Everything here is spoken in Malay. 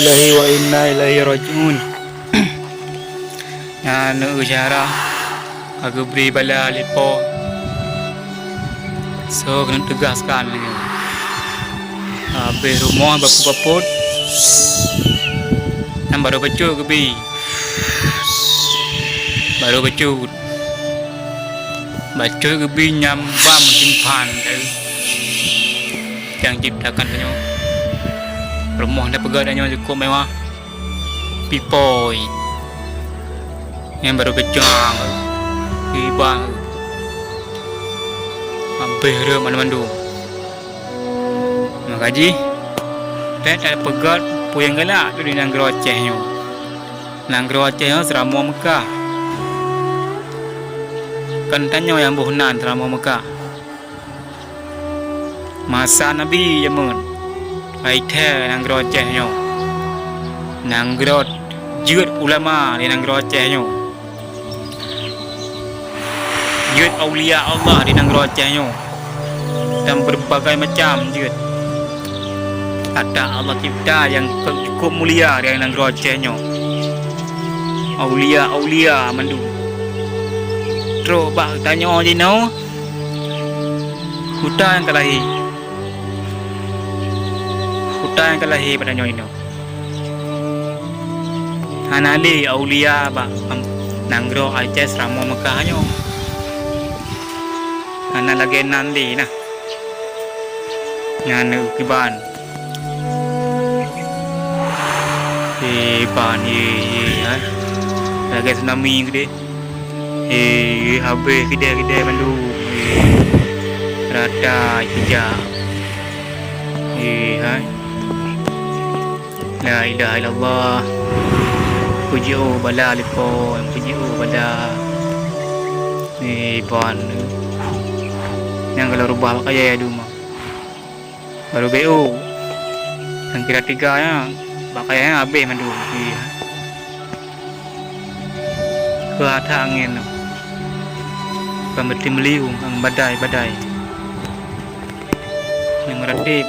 lillahi wa inna ilaihi rajiun. Yang ujarah aku beri bala lipo. So kena tegaskan lagi. Habis rumah baput-baput. Yang baru becut ke bi. Baru becut. Bacut ke bi nyambam timpan tu. Yang ciptakan tu. Rumah dah pegadanya cukup mewah. Pipoi yang baru kejang ibang hampir mana-mana makaji dan ada pegat puyang galak tu di Nanggro Acehnya. Nanggro Acehnya serama Mekah kan tanya yang buhnan serama Mekah masa Nabi Yamun ai the Nanggro Acehnya. Nanggro jut ulama di Nanggro Acehnya. Jut aulia Allah di Nanggro Acehnya. Dan berbagai macam jut. Ada Allah cipta yang cukup mulia di Nanggro Acehnya. Aulia mandu. Terus bak tanya je no. Huta yang kelahi. Huta yang kelahi pada nyoino. Hanali aulia ba Nanggro Aceh serama Mekahnya. Ana lagi nanti nah. Nganu kiban. Kiban ya. Lagi tsunami gede. Habis gede-gede mandu. Rata hija. Hai. La ilaha illallah. Puji bala lipo, puji bala ni ban yang kalau rubah kaya ya duma baru BO yang kira tiga ya pakainya habis mandu ke atas angin kan berarti meliung badai yang meratip